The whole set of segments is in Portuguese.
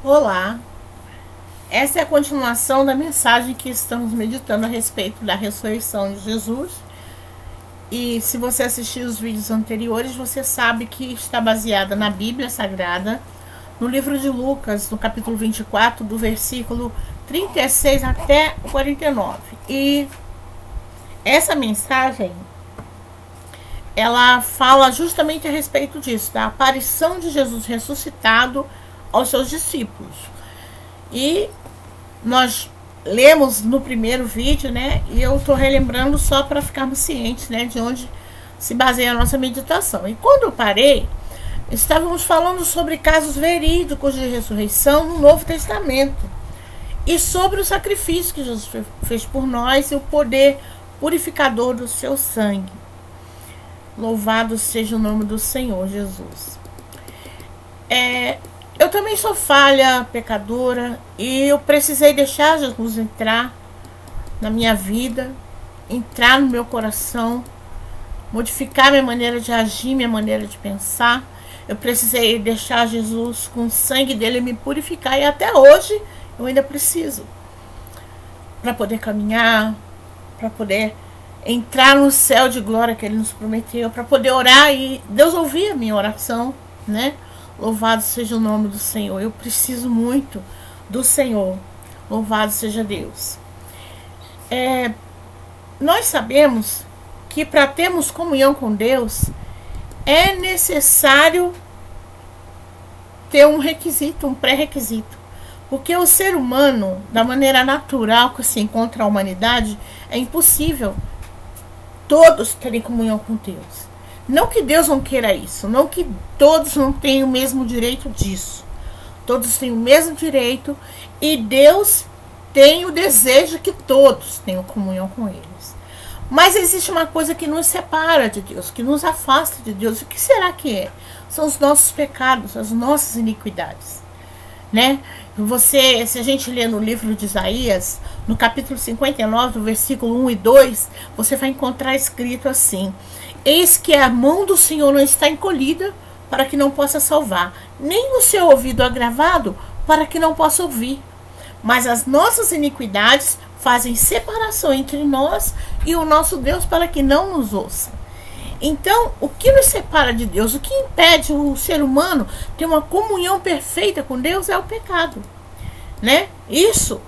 Olá, essa é a continuação da mensagem que estamos meditando a respeito da ressurreição de Jesus. E se você assistir os vídeos anteriores, você sabe que está baseada na Bíblia Sagrada, no livro de Lucas, no capítulo 24, do versículo 36 até 49. E essa mensagem, ela fala justamente a respeito disso, da aparição de Jesus ressuscitado aos seus discípulos. E nós lemos no primeiro vídeo, né? E eu estou relembrando só para ficarmos cientes, né, de onde se baseia a nossa meditação. E quando eu parei, estávamos falando sobre casos verídicos de ressurreição no Novo Testamento e sobre o sacrifício que Jesus fez por nós e o poder purificador do seu sangue. Louvado seja o nome do Senhor Jesus. Eu também sou falha, pecadora, e eu precisei deixar Jesus entrar na minha vida, entrar no meu coração, modificar minha maneira de agir, minha maneira de pensar. Eu precisei deixar Jesus com o sangue dele me purificar, e até hoje eu ainda preciso, para poder caminhar, para poder entrar no céu de glória que ele nos prometeu, para poder orar e Deus ouvir a minha oração, né? Louvado seja o nome do Senhor. Eu preciso muito do Senhor. Louvado seja Deus. Nós sabemos que para termos comunhão com Deus é necessário ter um requisito, um pré-requisito. Porque o ser humano, da maneira natural que se encontra a humanidade, é impossível todos terem comunhão com Deus. Não que Deus não queira isso, não que todos não tenham o mesmo direito disso. Todos têm o mesmo direito e Deus tem o desejo que todos tenham comunhão com eles. Mas existe uma coisa que nos separa de Deus, que nos afasta de Deus. O que será que é? São os nossos pecados, as nossas iniquidades, né? Se a gente ler no livro de Isaías, no capítulo 59, do versículo 1 e 2, você vai encontrar escrito assim: eis que a mão do Senhor não está encolhida para que não possa salvar, nem o seu ouvido agravado para que não possa ouvir. Mas as nossas iniquidades fazem separação entre nós e o nosso Deus para que não nos ouça. Então, o que nos separa de Deus, o que impede o ser humano ter uma comunhão perfeita com Deus é o pecado, né? Isso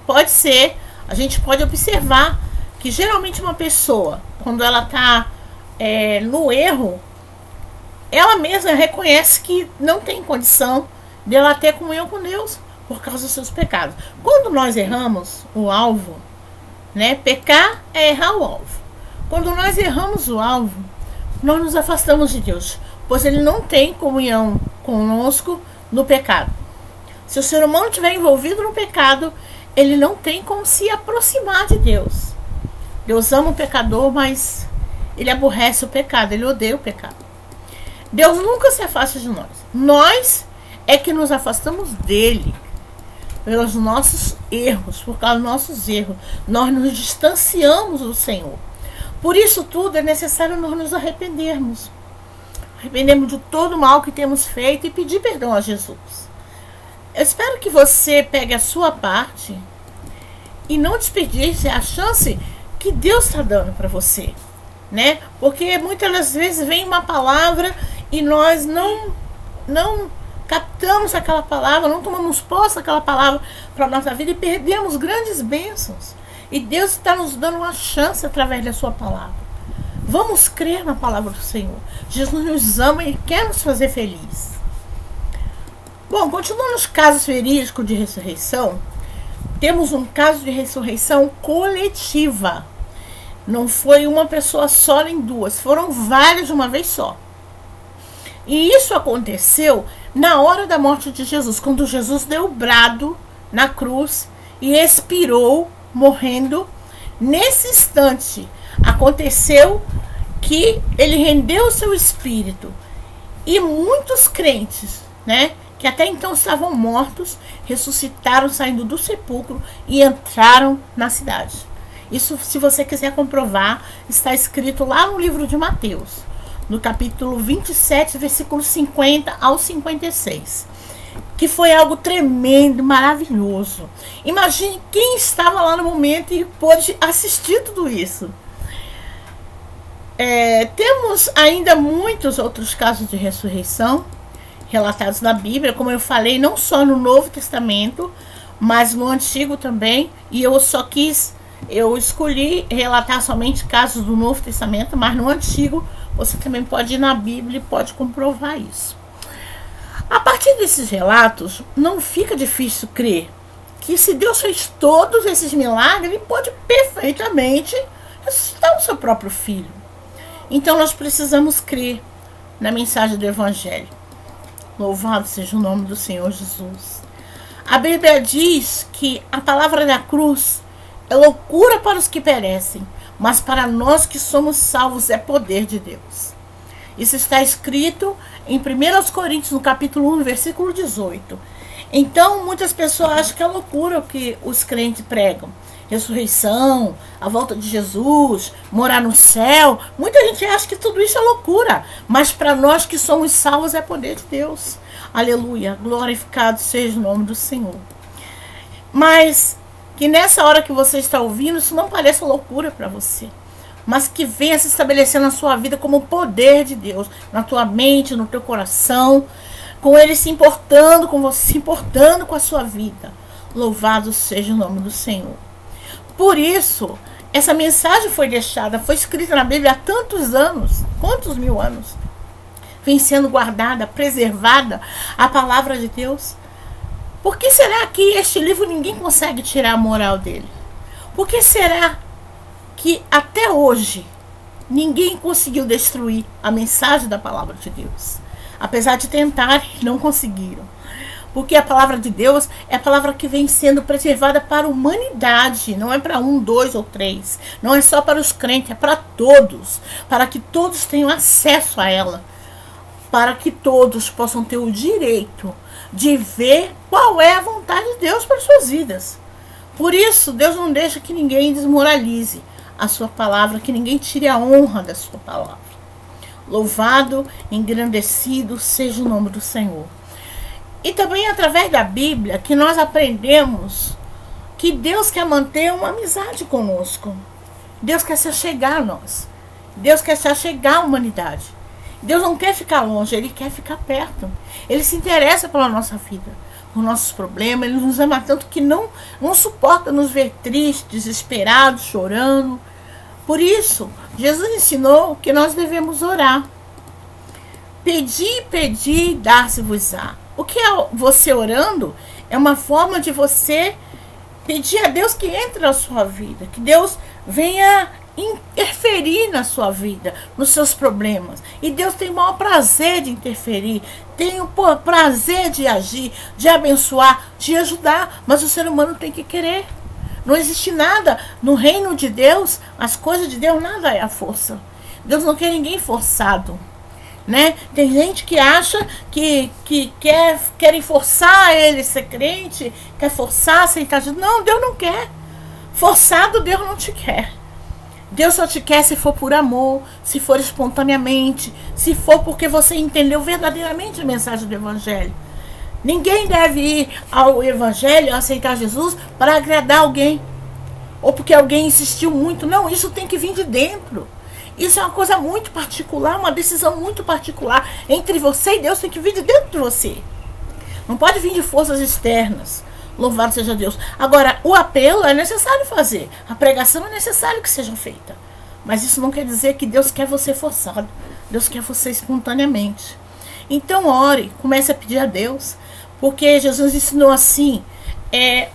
pode ser, a gente pode observar que geralmente uma pessoa, quando ela está no erro, ela mesma reconhece que não tem condição de ela ter comunhão com Deus por causa dos seus pecados. Quando nós erramos o alvo, né? Pecar é errar o alvo. Quando nós erramos o alvo, nós nos afastamos de Deus, pois ele não tem comunhão conosco no pecado. Se o ser humano estiver envolvido no pecado, ele não tem como se aproximar de Deus. Deus ama o pecador, mas ele aborrece o pecado, ele odeia o pecado. Deus nunca se afasta de nós. Nós é que nos afastamos dele pelos nossos erros, por causa dos nossos erros. Nós nos distanciamos do Senhor. Por isso tudo é necessário nós nos arrependermos. Arrependermos de todo o mal que temos feito e pedir perdão a Jesus. Eu espero que você pegue a sua parte e não desperdice a chance que Deus está dando para você, né? Porque muitas das vezes vem uma palavra e nós não captamos aquela palavra, não tomamos posse daquela palavra para a nossa vida e perdemos grandes bênçãos. E Deus está nos dando uma chance através da sua palavra. Vamos crer na palavra do Senhor. Jesus nos ama e quer nos fazer felizes. Bom, continuando os casos verídicos de ressurreição, temos um caso de ressurreição coletiva. Não foi uma pessoa só nem duas, foram várias de uma vez só. E isso aconteceu na hora da morte de Jesus, quando Jesus deu o brado na cruz e expirou, morrendo. Nesse instante aconteceu que ele rendeu o seu espírito e muitos crentes, né, que até então estavam mortos, ressuscitaram saindo do sepulcro e entraram na cidade. Isso, se você quiser comprovar, está escrito lá no livro de Mateus, no capítulo 27, versículo 50 ao 56. que foi algo tremendo, maravilhoso. Imagine quem estava lá no momento e pôde assistir tudo isso. Temos ainda muitos outros casos de ressurreição relatados na Bíblia, como eu falei, não só no Novo Testamento, mas no Antigo também. E eu escolhi relatar somente casos do Novo Testamento, mas no Antigo você também pode ir na Bíblia e pode comprovar isso. A partir desses relatos, não fica difícil crer que se Deus fez todos esses milagres, Ele pode perfeitamente ressuscitar o seu próprio Filho. Então nós precisamos crer na mensagem do Evangelho. Louvado seja o nome do Senhor Jesus. A Bíblia diz que a palavra da cruz é loucura para os que perecem, mas para nós que somos salvos é poder de Deus. Isso está escrito em 1 Coríntios, no capítulo 1, versículo 18. Então, muitas pessoas acham que é loucura o que os crentes pregam. Ressurreição, a volta de Jesus, morar no céu. Muita gente acha que tudo isso é loucura. Mas para nós que somos salvos é poder de Deus. Aleluia, glorificado seja o nome do Senhor. Mas que nessa hora que você está ouvindo, isso não pareça loucura para você, mas que venha se estabelecer na sua vida como o poder de Deus, na tua mente, no teu coração, com Ele se importando com você, se importando com a sua vida. Louvado seja o nome do Senhor. Por isso, essa mensagem foi deixada, foi escrita na Bíblia há tantos anos, quantos mil anos, vem sendo guardada, preservada a palavra de Deus. Por que será que este livro ninguém consegue tirar a moral dele? Por que será que até hoje ninguém conseguiu destruir a mensagem da palavra de Deus? Apesar de tentarem, não conseguiram. Porque a palavra de Deus é a palavra que vem sendo preservada para a humanidade. Não é para 1, 2 ou 3. Não é só para os crentes, é para todos. Para que todos tenham acesso a ela. Para que todos possam ter o direito de ver qual é a vontade de Deus para suas vidas. Por isso, Deus não deixa que ninguém desmoralize a sua palavra, que ninguém tire a honra da sua palavra. Louvado, engrandecido seja o nome do Senhor. E também através da Bíblia que nós aprendemos que Deus quer manter uma amizade conosco. Deus quer se achegar a nós. Deus quer se achegar à humanidade. Deus não quer ficar longe, Ele quer ficar perto. Ele se interessa pela nossa vida, por nossos problemas. Ele nos ama tanto que não suporta nos ver tristes, desesperados, chorando. Por isso, Jesus ensinou que nós devemos orar. Pedi, dar-se-vos-á. O que é você orando? É uma forma de você pedir a Deus que entre na sua vida, que Deus venha interferir na sua vida, nos seus problemas. E Deus tem o maior prazer de interferir, tem o prazer de agir, de abençoar, de ajudar, mas o ser humano tem que querer. Não existe nada no reino de Deus, as coisas de Deus, nada é a força. Deus não quer ninguém forçado, né? Tem gente que acha que querem forçar ele a ser crente, quer forçar a aceitar Jesus. Não, Deus não quer. Forçado, Deus não te quer. Deus só te quer se for por amor, se for espontaneamente, se for porque você entendeu verdadeiramente a mensagem do Evangelho. Ninguém deve ir ao Evangelho, aceitar Jesus, para agradar alguém, ou porque alguém insistiu muito. Não, isso tem que vir de dentro. Isso é uma coisa muito particular, uma decisão muito particular entre você e Deus, tem que vir de dentro de você. Não pode vir de forças externas. Louvado seja Deus. Agora, o apelo é necessário fazer. A pregação é necessário que seja feita. Mas isso não quer dizer que Deus quer você forçado. Deus quer você espontaneamente. Então, ore, comece a pedir a Deus. Porque Jesus ensinou assim,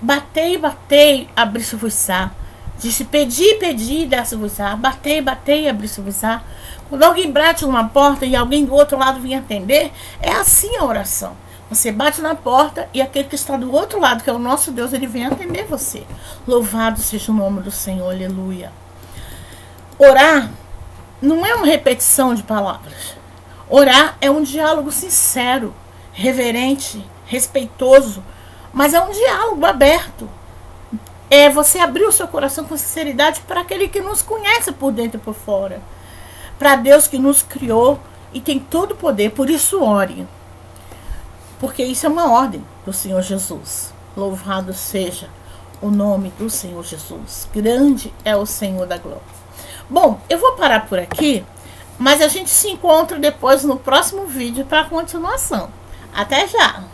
batei, abri-se-vos-á. Disse, pedi, dar-se-vos-á. Batei, abri-se-vos-á. Quando alguém bate numa porta e alguém do outro lado vem atender, é assim a oração. Você bate na porta e aquele que está do outro lado, que é o nosso Deus, ele vem atender você. Louvado seja o nome do Senhor, aleluia. Orar não é uma repetição de palavras. Orar é um diálogo sincero, reverente, respeitoso, mas é um diálogo aberto. É você abrir o seu coração com sinceridade para aquele que nos conhece por dentro e por fora. Para Deus que nos criou e tem todo o poder, por isso ore. porque isso é uma ordem do Senhor Jesus. Louvado seja o nome do Senhor Jesus. Grande é o Senhor da glória. Bom, eu vou parar por aqui, mas a gente se encontra depois no próximo vídeo para a continuação. Até já!